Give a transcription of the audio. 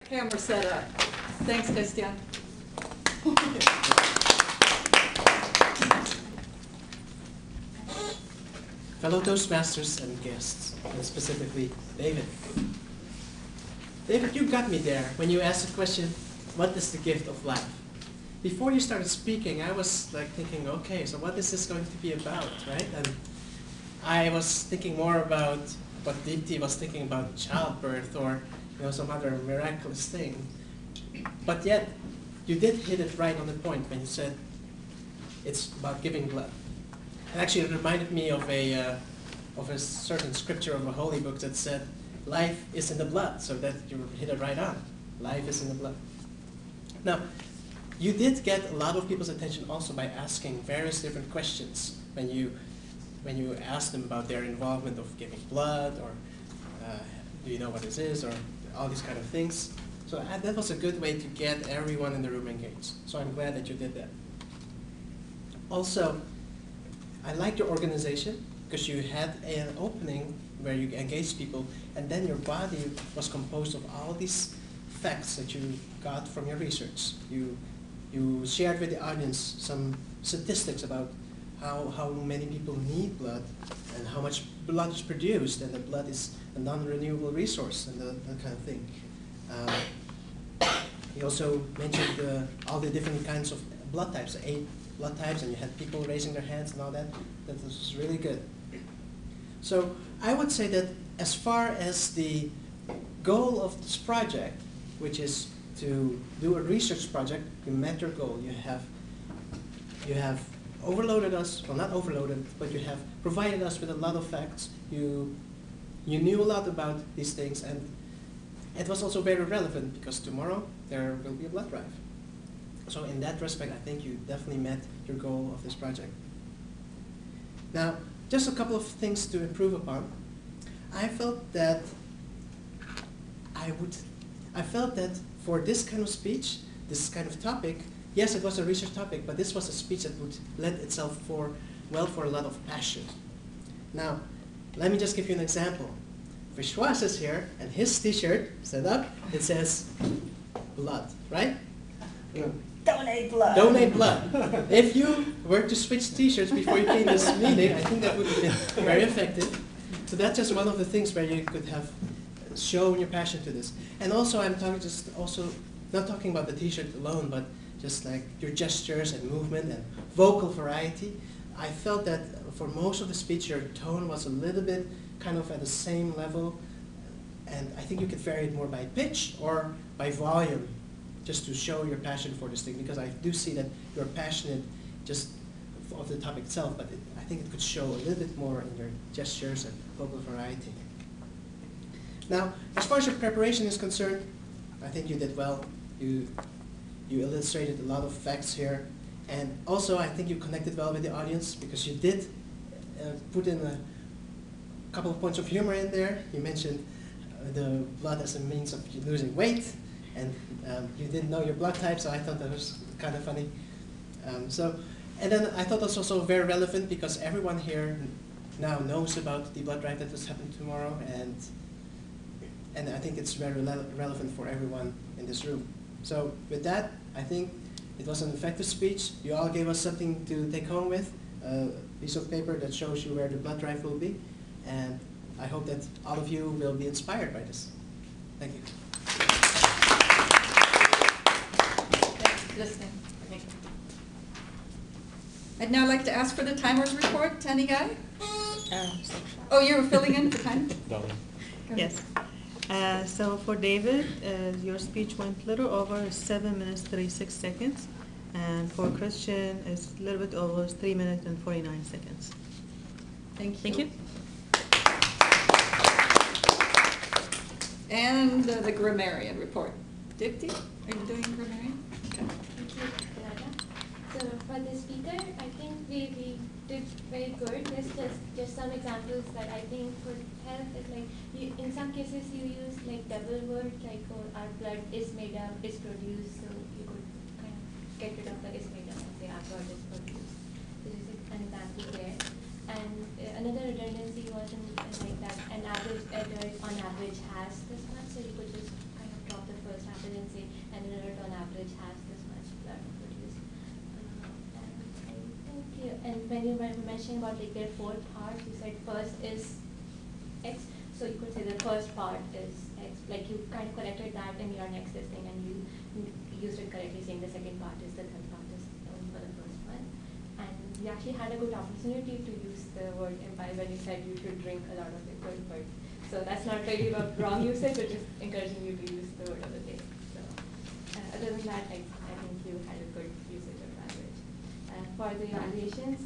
Camera set up. Thanks, Kristian. Fellow Toastmasters and guests, and specifically David. David, you got me there when you asked the question, what is the gift of life? Before you started speaking, I was like thinking, okay, so what is this going to be about, right? And I was thinking more about what Deepti was thinking about childbirth or some other miraculous thing. But yet, you did hit it right on the point when you said it's about giving blood. And actually, it reminded me of a certain scripture of a holy book that said, life is in the blood, so that you hit it right on. Life is in the blood. Now, you did get a lot of people's attention also by asking various different questions when you asked them about their involvement of giving blood, or do you know what this is, or all these kind of things. So that was a good way to get everyone in the room engaged. So I'm glad that you did that. Also, I liked your organization because you had an opening where you engaged people, and then your body was composed of all these facts that you got from your research. You shared with the audience some statistics about how many people need blood and how much blood is produced, and that blood is a non-renewable resource and that kind of thing. You also mentioned all the different kinds of blood types, 8 blood types, and you had people raising their hands and all that. That was really good. So I would say that as far as the goal of this project, which is to do a research project, you met your goal. You have overloaded us, well, not overloaded, but you have provided us with a lot of facts. You knew a lot about these things, and it was also very relevant because tomorrow there will be a blood drive. So in that respect, I think you definitely met your goal of this project. Now, just a couple of things to improve upon. I felt that for this kind of speech, this kind of topic, yes, it was a research topic, but this was a speech that would lend itself for a lot of passion. Now, let me just give you an example. Vishwas is here, and his t-shirt, stand up, it says blood, right? Donate blood. Donate blood. If you were to switch t-shirts before you came to this meeting, I think that would have been very effective. So that's just one of the things where you could have shown your passion to this. And also, I'm not talking about the t-shirt alone, but just like your gestures and movement and vocal variety. I felt that for most of the speech, your tone was a little bit kind of at the same level, and I think you could vary it more by pitch or by volume, just to show your passion for this thing, because I do see that you're passionate just of the topic itself, but I think it could show a little bit more in your gestures and vocal variety. Now, as far as your preparation is concerned, I think you did well. You illustrated a lot of facts here, and also I think you connected well with the audience because you did put in a couple of points of humor in there. You mentioned the blood as a means of losing weight, and you didn't know your blood type, so I thought that was kind of funny. And then I thought that's also very relevant because everyone here now knows about the blood drive that is happening tomorrow, and I think it's very relevant for everyone in this room. So with that, I think it was an effective speech. You all gave us something to take home with, a piece of paper that shows you where the blood drive will be, and I hope that all of you will be inspired by this. Thank you. Listening. I'd now like to ask for the timer's report. Tanny guy? Oh, you were filling in the time? Yes. So for David, your speech went a little over 7 minutes 36 seconds, and for Kristian, it's a little bit over 3 minutes and 49 seconds. Thank you. Thank you. And the grammarian report. Dipti, are you doing grammarian? Okay. Thank you, Raja. So for the speaker, I think we did very good. There's just some examples that I think would help. Is like in some cases you use like double words, like our blood is made up, is produced. So you could kind of get rid of the is made up and say our blood is produced. So this is an example there. And another redundancy was in like that an average adult on average has this much, so you could just kind of drop the first half average has this much blood produced. And I think and when you were mentioning about like there are 4 parts, you said first is X, so you could say the first part is X, like you kind of corrected that in your next listing and you used it correctly, saying the second part is the third part is only for the first one. And you actually had a good opportunity to use the word imbibe when you said you should drink a lot of liquid, but so that's not really a wrong usage, but just encouraging you to use the word of the day. So other than that, I think you had a good usage of language. For the evaluations,